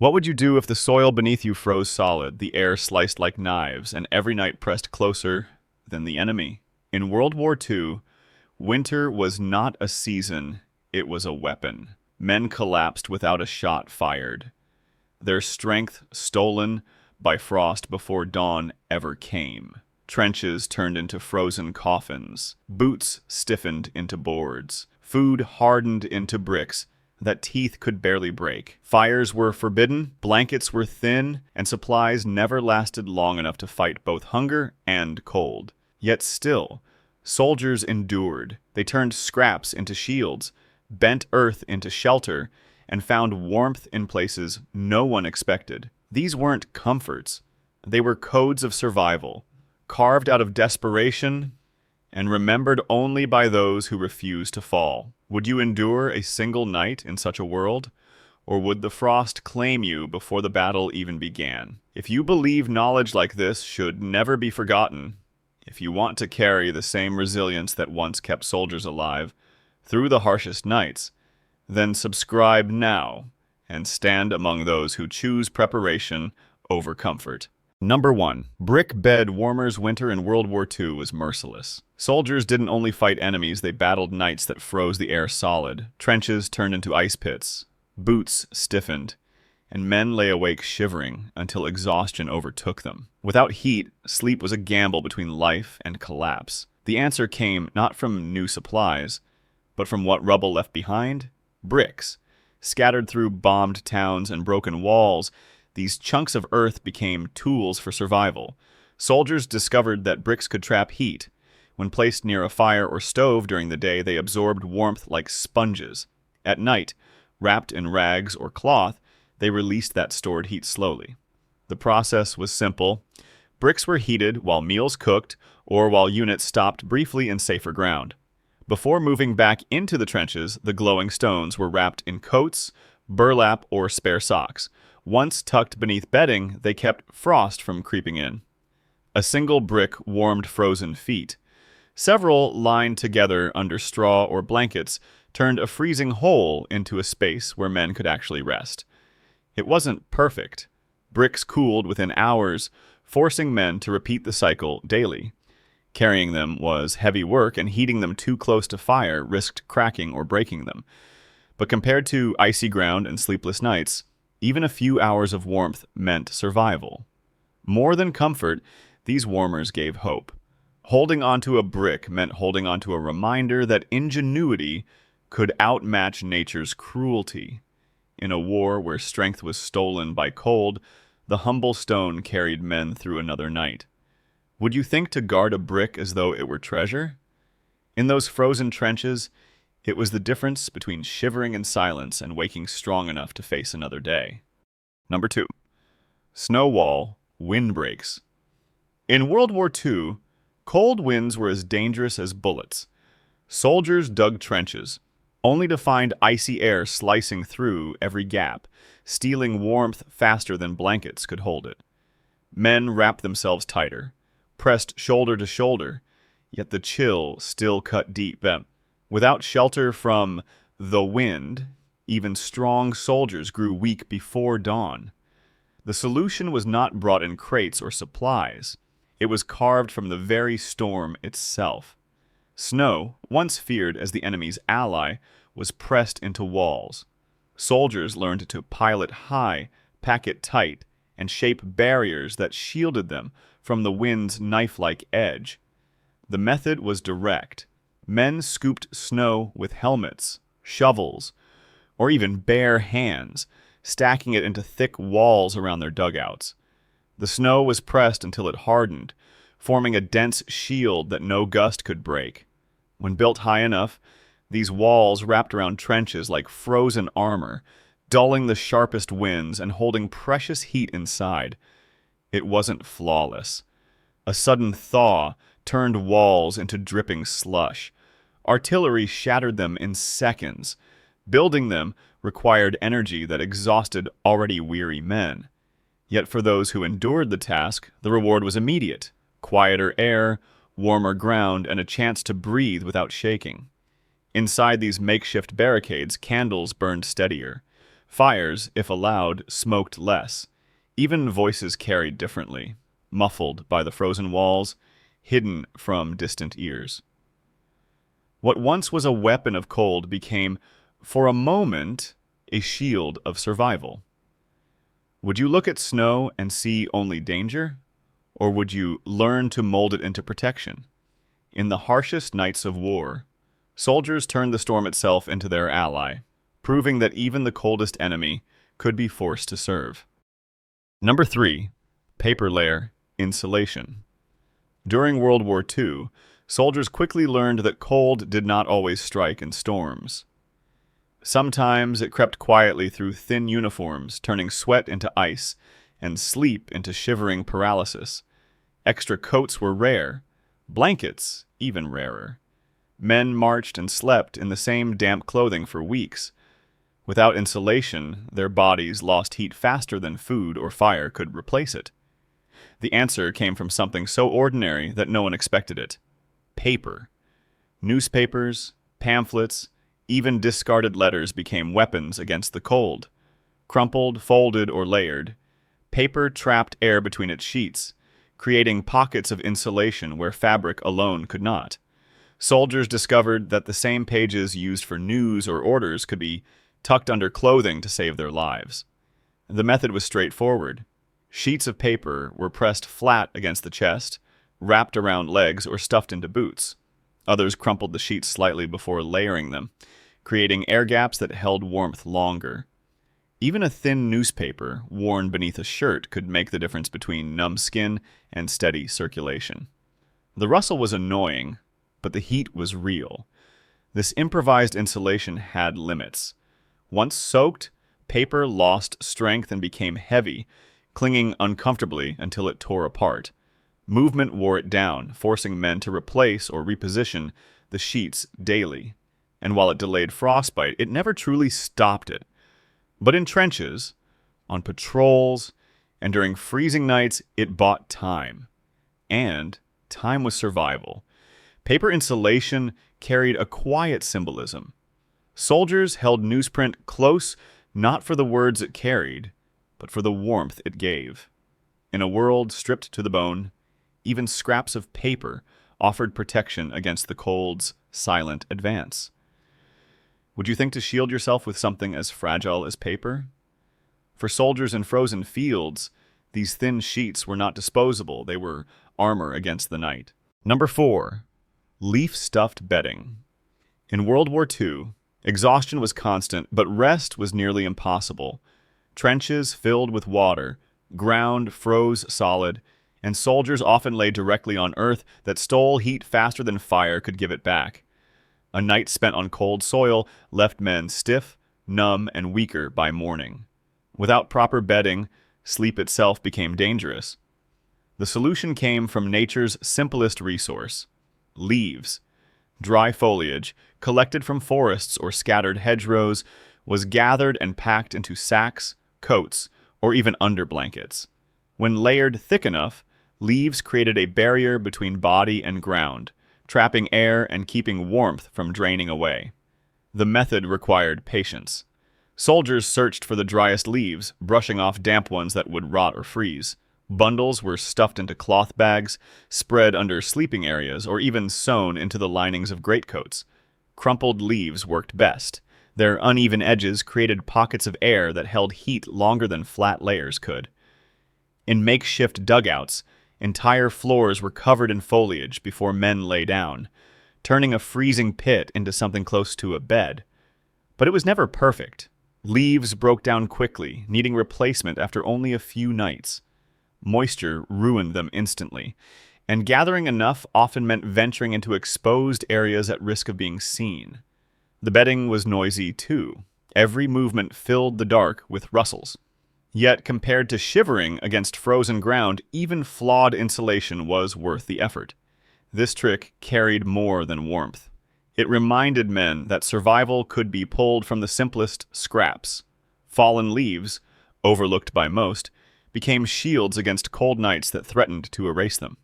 What would you do if the soil beneath you froze solid, the air sliced like knives, and every night pressed closer than the enemy? In World War II, winter was not a season, it was a weapon. Men collapsed without a shot fired, their strength stolen by frost before dawn ever came. Trenches turned into frozen coffins, boots stiffened into boards, food hardened into bricks that teeth could barely break. Fires were forbidden, blankets were thin, and supplies never lasted long enough to fight both hunger and cold. Yet still, soldiers endured. They turned scraps into shields, bent earth into shelter, and found warmth in places no one expected. These weren't comforts. They were codes of survival, carved out of desperation and remembered only by those who refused to fall. Would you endure a single night in such a world? Or would the frost claim you before the battle even began? If you believe knowledge like this should never be forgotten, if you want to carry the same resilience that once kept soldiers alive through the harshest nights, then subscribe now and stand among those who choose preparation over comfort. Number 1. Brick bed warmers. Winter in World War II was merciless. Soldiers didn't only fight enemies, they battled nights that froze the air solid. Trenches turned into ice pits, boots stiffened, and men lay awake shivering until exhaustion overtook them. Without heat, sleep was a gamble between life and collapse. The answer came not from new supplies, but from what rubble left behind: bricks. Scattered through bombed towns and broken walls, these chunks of earth became tools for survival. Soldiers discovered that bricks could trap heat. When placed near a fire or stove during the day, they absorbed warmth like sponges. At night, wrapped in rags or cloth, they released that stored heat slowly. The process was simple. Bricks were heated while meals cooked or while units stopped briefly in safer ground. Before moving back into the trenches, the glowing stones were wrapped in coats, burlap, or spare socks. Once tucked beneath bedding, they kept frost from creeping in. A single brick warmed frozen feet. Several, lined together under straw or blankets, turned a freezing hole into a space where men could actually rest. It wasn't perfect. Bricks cooled within hours, forcing men to repeat the cycle daily. Carrying them was heavy work, and heating them too close to fire risked cracking or breaking them. But compared to icy ground and sleepless nights, even a few hours of warmth meant survival. More than comfort, these warmers gave hope. Holding onto a brick meant holding onto a reminder that ingenuity could outmatch nature's cruelty. In a war where strength was stolen by cold, the humble stone carried men through another night. Would you think to guard a brick as though it were treasure? In those frozen trenches, it was the difference between shivering in silence and waking strong enough to face another day. Number 2. Snow wall, windbreaks. In World War II, cold winds were as dangerous as bullets. Soldiers dug trenches, only to find icy air slicing through every gap, stealing warmth faster than blankets could hold it. Men wrapped themselves tighter, pressed shoulder to shoulder, yet the chill still cut deep. Without shelter from the wind, even strong soldiers grew weak before dawn. The solution was not brought in crates or supplies. It was carved from the very storm itself. Snow, once feared as the enemy's ally, was pressed into walls. Soldiers learned to pile it high, pack it tight, and shape barriers that shielded them from the wind's knife-like edge. The method was direct. Men scooped snow with helmets, shovels, or even bare hands, stacking it into thick walls around their dugouts. The snow was pressed until it hardened, forming a dense shield that no gust could break. When built high enough, these walls wrapped around trenches like frozen armor, dulling the sharpest winds and holding precious heat inside. It wasn't flawless. A sudden thaw turned walls into dripping slush. Artillery shattered them in seconds. Building them required energy that exhausted already weary men. Yet for those who endured the task, the reward was immediate: quieter air, warmer ground, and a chance to breathe without shaking. Inside these makeshift barricades, candles burned steadier. Fires, if allowed, smoked less. Even voices carried differently, muffled by the frozen walls, hidden from distant ears. What once was a weapon of cold became, for a moment, a shield of survival. Would you look at snow and see only danger? Or would you learn to mold it into protection? In the harshest nights of war, soldiers turned the storm itself into their ally, proving that even the coldest enemy could be forced to serve. Number 3. Paper layer, insulation. During World War II, soldiers quickly learned that cold did not always strike in storms. Sometimes it crept quietly through thin uniforms, turning sweat into ice and sleep into shivering paralysis. Extra coats were rare, blankets even rarer. Men marched and slept in the same damp clothing for weeks. Without insulation, their bodies lost heat faster than food or fire could replace it. The answer came from something so ordinary that no one expected it. Paper. Newspapers, pamphlets, even discarded letters became weapons against the cold. Crumpled, folded, or layered, paper trapped air between its sheets, creating pockets of insulation where fabric alone could not. Soldiers discovered that the same pages used for news or orders could be tucked under clothing to save their lives. The method was straightforward. Sheets of paper were pressed flat against the chest, wrapped around legs, or stuffed into boots. Others crumpled the sheets slightly before layering them, creating air gaps that held warmth longer. Even a thin newspaper worn beneath a shirt could make the difference between numb skin and steady circulation. The rustle was annoying, but the heat was real. This improvised insulation had limits. Once soaked, paper lost strength and became heavy, clinging uncomfortably until it tore apart. Movement wore it down, forcing men to replace or reposition the sheets daily. And while it delayed frostbite, it never truly stopped it. But in trenches, on patrols, and during freezing nights, it bought time. And time was survival. Paper insulation carried a quiet symbolism. Soldiers held newsprint close not for the words it carried, but for the warmth it gave. In a world stripped to the bone, even scraps of paper offered protection against the cold's silent advance. Would you think to shield yourself with something as fragile as paper? For soldiers in frozen fields, these thin sheets were not disposable. They were armor against the night. Number 4. Leaf-stuffed bedding. In World War II, exhaustion was constant, but rest was nearly impossible. Trenches filled with water, ground froze solid, and soldiers often lay directly on earth that stole heat faster than fire could give it back. A night spent on cold soil left men stiff, numb, and weaker by morning. Without proper bedding, sleep itself became dangerous. The solution came from nature's simplest resource: leaves. Dry foliage, collected from forests or scattered hedgerows, was gathered and packed into sacks, coats, or even underblankets. When layered thick enough, leaves created a barrier between body and ground, trapping air and keeping warmth from draining away. The method required patience. Soldiers searched for the driest leaves, brushing off damp ones that would rot or freeze. Bundles were stuffed into cloth bags, spread under sleeping areas, or even sewn into the linings of greatcoats. Crumpled leaves worked best. Their uneven edges created pockets of air that held heat longer than flat layers could. In makeshift dugouts, entire floors were covered in foliage before men lay down, turning a freezing pit into something close to a bed. But it was never perfect. Leaves broke down quickly, needing replacement after only a few nights. Moisture ruined them instantly, and gathering enough often meant venturing into exposed areas at risk of being seen. The bedding was noisy too. Every movement filled the dark with rustles. Yet, compared to shivering against frozen ground, even flawed insulation was worth the effort. This trick carried more than warmth. It reminded men that survival could be pulled from the simplest scraps. Fallen leaves, overlooked by most, became shields against cold nights that threatened to erase them.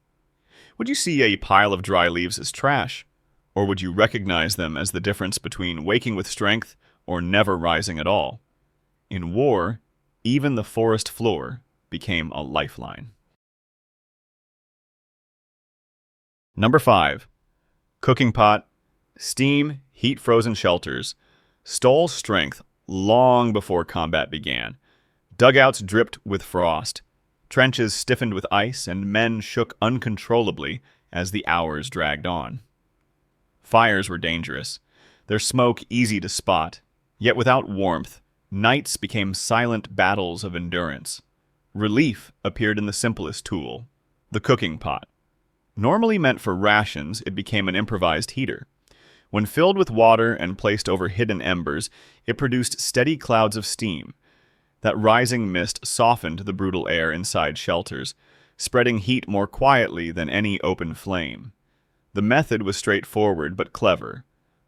Would you see a pile of dry leaves as trash? Or would you recognize them as the difference between waking with strength or never rising at all? In war, even the forest floor became a lifeline. Number 5. Cooking pot, steam, heat-frozen shelters stole strength long before combat began. Dugouts dripped with frost, trenches stiffened with ice, and men shook uncontrollably as the hours dragged on. Fires were dangerous, their smoke easy to spot, yet without warmth, nights became silent battles of endurance. Relief appeared in the simplest tool, the cooking pot. Normally meant for rations, it became an improvised heater. When filled with water and placed over hidden embers, it produced steady clouds of steam. That rising mist softened the brutal air inside shelters, spreading heat more quietly than any open flame. The method was straightforward but clever.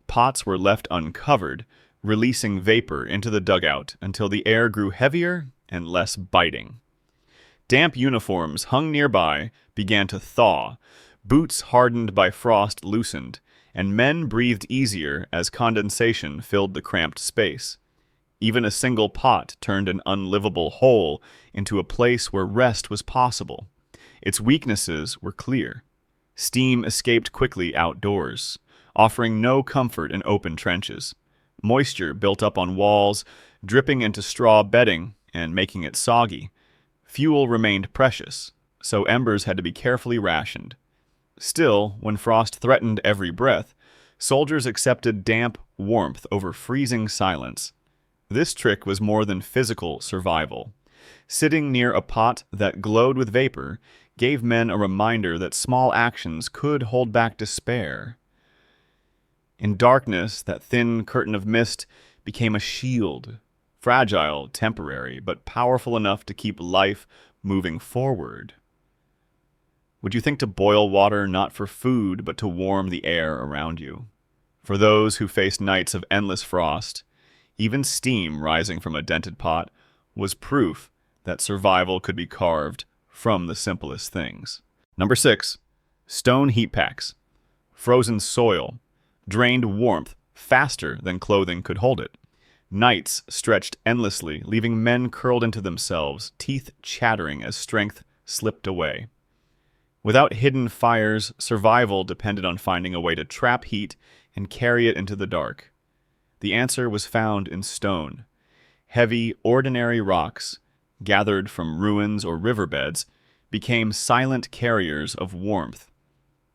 Pots were left uncovered, releasing vapor into the dugout until the air grew heavier and less biting. Damp uniforms hung nearby began to thaw, boots hardened by frost loosened, and men breathed easier as condensation filled the cramped space. Even a single pot turned an unlivable hole into a place where rest was possible. Its weaknesses were clear. Steam escaped quickly outdoors, offering no comfort in open trenches. Moisture built up on walls, dripping into straw bedding and making it soggy. Fuel remained precious, so embers had to be carefully rationed. Still, when frost threatened every breath, soldiers accepted damp warmth over freezing silence. This trick was more than physical survival. Sitting near a pot that glowed with vapor gave men a reminder that small actions could hold back despair. In darkness, that thin curtain of mist became a shield, fragile, temporary, but powerful enough to keep life moving forward. Would you think to boil water not for food, but to warm the air around you? For those who faced nights of endless frost, even steam rising from a dented pot was proof that survival could be carved from the simplest things. Number 6. Stone heat packs. Frozen soil drained warmth faster than clothing could hold it. Nights stretched endlessly, leaving men curled into themselves, teeth chattering as strength slipped away. Without hidden fires, survival depended on finding a way to trap heat and carry it into the dark. The answer was found in stone. Heavy, ordinary rocks, gathered from ruins or riverbeds, became silent carriers of warmth.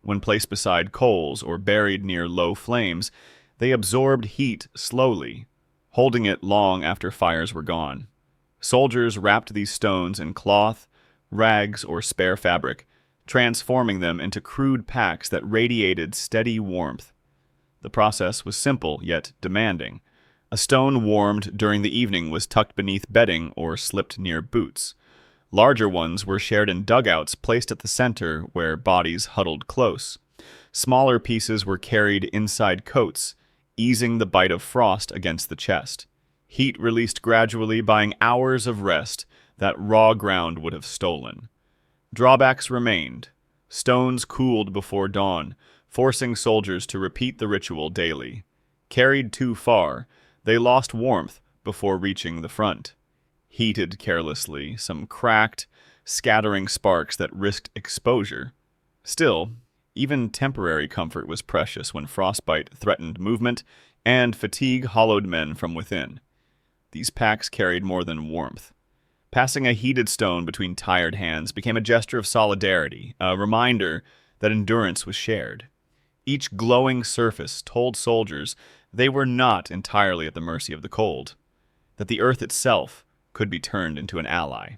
When placed beside coals or buried near low flames, they absorbed heat slowly, holding it long after fires were gone. Soldiers wrapped these stones in cloth, rags, or spare fabric, transforming them into crude packs that radiated steady warmth. The process was simple yet demanding. A stone warmed during the evening was tucked beneath bedding or slipped near boots. Larger ones were shared in dugouts placed at the center where bodies huddled close. Smaller pieces were carried inside coats, easing the bite of frost against the chest. Heat released gradually, buying hours of rest that raw ground would have stolen. Drawbacks remained. Stones cooled before dawn, forcing soldiers to repeat the ritual daily. Carried too far, they lost warmth before reaching the front. Heated carelessly, some cracked, scattering sparks that risked exposure. Still, even temporary comfort was precious when frostbite threatened movement and fatigue hollowed men from within. These packs carried more than warmth. Passing a heated stone between tired hands became a gesture of solidarity, a reminder that endurance was shared. Each glowing surface told soldiers they were not entirely at the mercy of the cold, that the earth itself could be turned into an ally.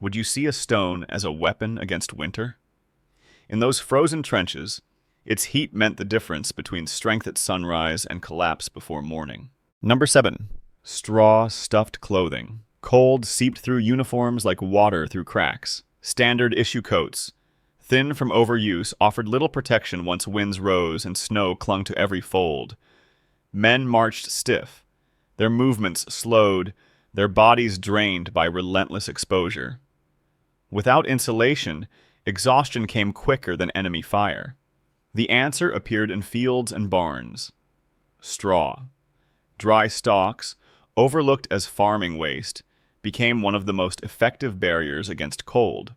Would you see a stone as a weapon against winter? In those frozen trenches, its heat meant the difference between strength at sunrise and collapse before morning. Number 7. Straw-stuffed clothing. Cold seeped through uniforms like water through cracks. Standard issue coats, thin from overuse, offered little protection once winds rose and snow clung to every fold. Men marched stiff, their movements slowed, their bodies drained by relentless exposure. Without insulation, exhaustion came quicker than enemy fire. The answer appeared in fields and barns. Straw. Dry stalks, overlooked as farming waste, became one of the most effective barriers against cold.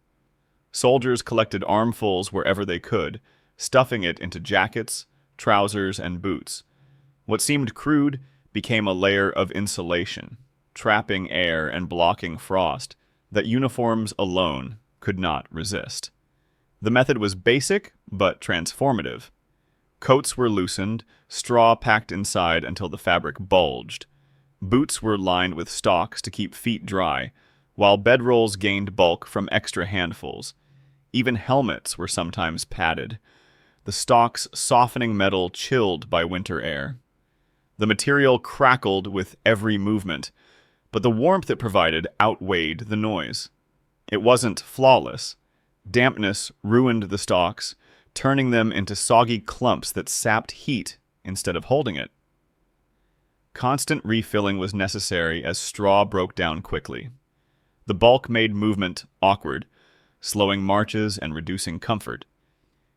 Soldiers collected armfuls wherever they could, stuffing it into jackets, trousers, and boots. What seemed crude became a layer of insulation, trapping air and blocking frost that uniforms alone could not resist. The method was basic, but transformative. Coats were loosened, straw packed inside until the fabric bulged. Boots were lined with stalks to keep feet dry, while bedrolls gained bulk from extra handfuls. Even helmets were sometimes padded, the stalks softening metal chilled by winter air. The material crackled with every movement, but the warmth it provided outweighed the noise. It wasn't flawless. Dampness ruined the stalks, turning them into soggy clumps that sapped heat instead of holding it. Constant refilling was necessary as straw broke down quickly. The bulk made movement awkward, slowing marches and reducing comfort.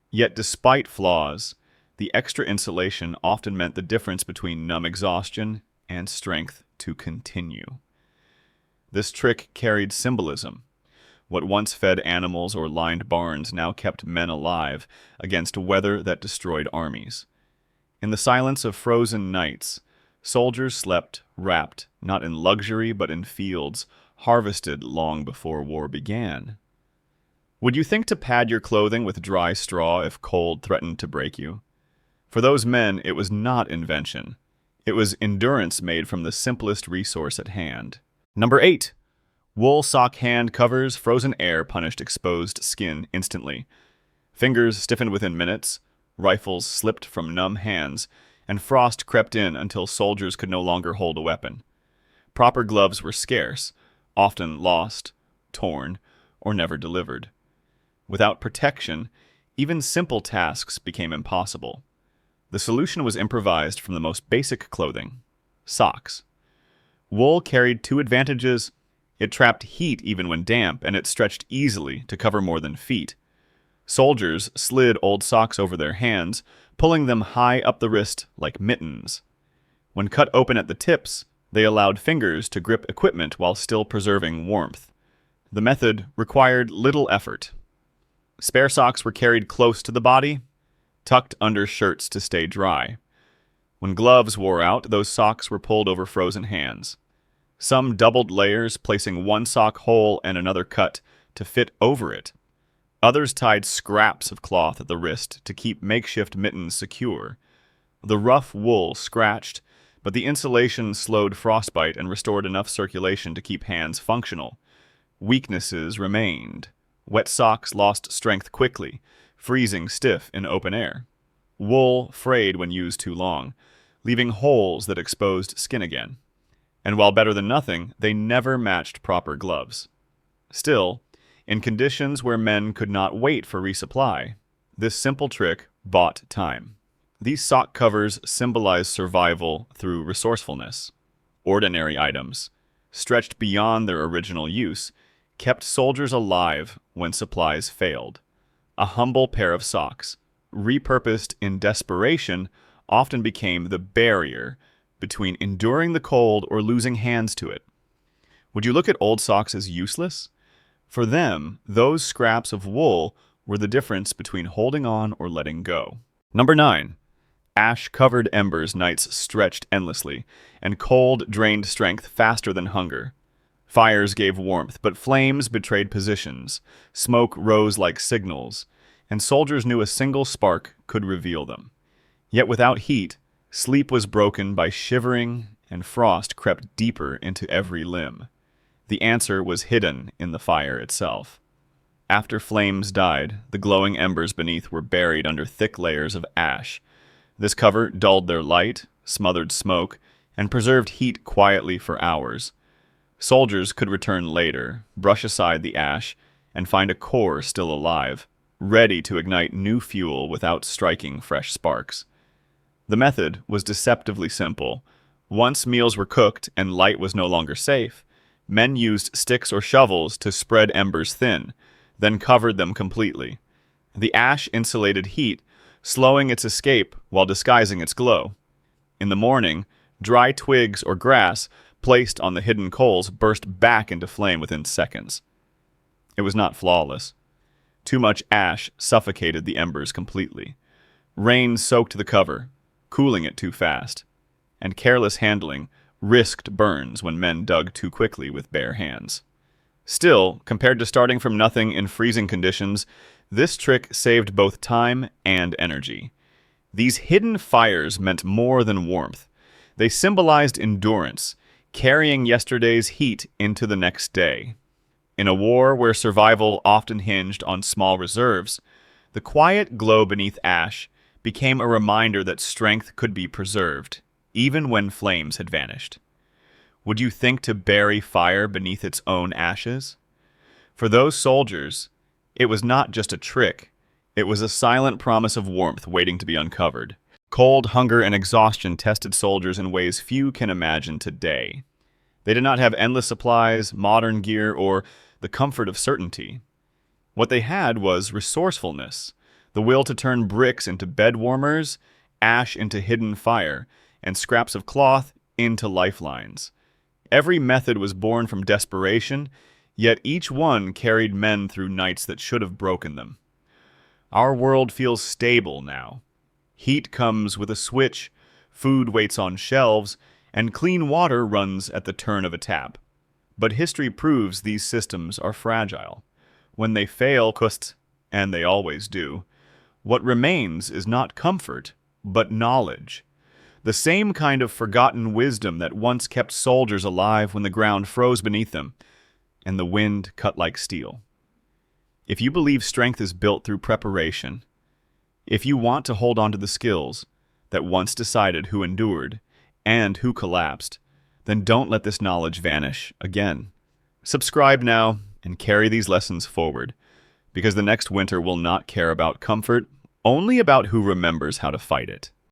Yet despite flaws, the extra insulation often meant the difference between numb exhaustion and strength to continue. This trick carried symbolism. What once fed animals or lined barns now kept men alive against weather that destroyed armies. In the silence of frozen nights, soldiers slept wrapped, not in luxury but in fields harvested long before war began. Would you think to pad your clothing with dry straw if cold threatened to break you? For those men, it was not invention. It was endurance made from the simplest resource at hand. Number 8. Wool sock hand covers frozen air punished exposed skin instantly. Fingers stiffened within minutes, rifles slipped from numb hands, and frost crept in until soldiers could no longer hold a weapon. Proper gloves were scarce, often lost, torn, or never delivered. Without protection, even simple tasks became impossible. The solution was improvised from the most basic clothing: socks. Wool carried two advantages. It trapped heat even when damp, and it stretched easily to cover more than feet. Soldiers slid old socks over their hands, pulling them high up the wrist like mittens. When cut open at the tips, they allowed fingers to grip equipment while still preserving warmth. The method required little effort. Spare socks were carried close to the body, tucked under shirts to stay dry. When gloves wore out, those socks were pulled over frozen hands. Some doubled layers, placing one sock whole and another cut to fit over it. Others tied scraps of cloth at the wrist to keep makeshift mittens secure. The rough wool scratched, but the insulation slowed frostbite and restored enough circulation to keep hands functional. Weaknesses remained. Wet socks lost strength quickly, freezing stiff in open air. Wool frayed when used too long, leaving holes that exposed skin again. And while better than nothing, they never matched proper gloves. Still, in conditions where men could not wait for resupply, this simple trick bought time. These sock covers symbolize survival through resourcefulness. Ordinary items, stretched beyond their original use, kept soldiers alive when supplies failed. A humble pair of socks, repurposed in desperation, often became the barrier between enduring the cold or losing hands to it. Would you look at old socks as useless? For them, those scraps of wool were the difference between holding on or letting go. Number 9. Ash-covered embers nights stretched endlessly, and cold drained strength faster than hunger. Fires gave warmth, but flames betrayed positions. Smoke rose like signals, and soldiers knew a single spark could reveal them. Yet without heat, sleep was broken by shivering, and frost crept deeper into every limb. The answer was hidden in the fire itself. After flames died, the glowing embers beneath were buried under thick layers of ash. This cover dulled their light, smothered smoke, and preserved heat quietly for hours. Soldiers could return later, brush aside the ash, and find a core still alive, ready to ignite new fuel without striking fresh sparks. The method was deceptively simple. Once meals were cooked and light was no longer safe, men used sticks or shovels to spread embers thin, then covered them completely. The ash insulated heat, slowing its escape while disguising its glow. In the morning, dry twigs or grass placed on the hidden coals burst back into flame within seconds. It was not flawless. Too much ash suffocated the embers completely. Rain soaked the cover, cooling it too fast, and careless handling risked burns when men dug too quickly with bare hands. Still, compared to starting from nothing in freezing conditions, this trick saved both time and energy. These hidden fires meant more than warmth. They symbolized endurance, carrying yesterday's heat into the next day. In a war where survival often hinged on small reserves, the quiet glow beneath ash became a reminder that strength could be preserved, even when flames had vanished. Would you think to bury fire beneath its own ashes? For those soldiers, it was not just a trick. It was a silent promise of warmth waiting to be uncovered. Cold, hunger, and exhaustion tested soldiers in ways few can imagine today. They did not have endless supplies, modern gear, or the comfort of certainty. What they had was resourcefulness, the will to turn bricks into bed warmers, ash into hidden fire, and scraps of cloth into lifelines. Every method was born from desperation, yet each one carried men through nights that should have broken them. Our world feels stable now. Heat comes with a switch, food waits on shelves, and clean water runs at the turn of a tap. But history proves these systems are fragile. When they fail, and they always do, what remains is not comfort, but knowledge. The same kind of forgotten wisdom that once kept soldiers alive when the ground froze beneath them, and the wind cut like steel. If you believe strength is built through preparation, if you want to hold on to the skills that once decided who endured and who collapsed, then don't let this knowledge vanish again. Subscribe now and carry these lessons forward, because the next winter will not care about comfort, only about who remembers how to fight it.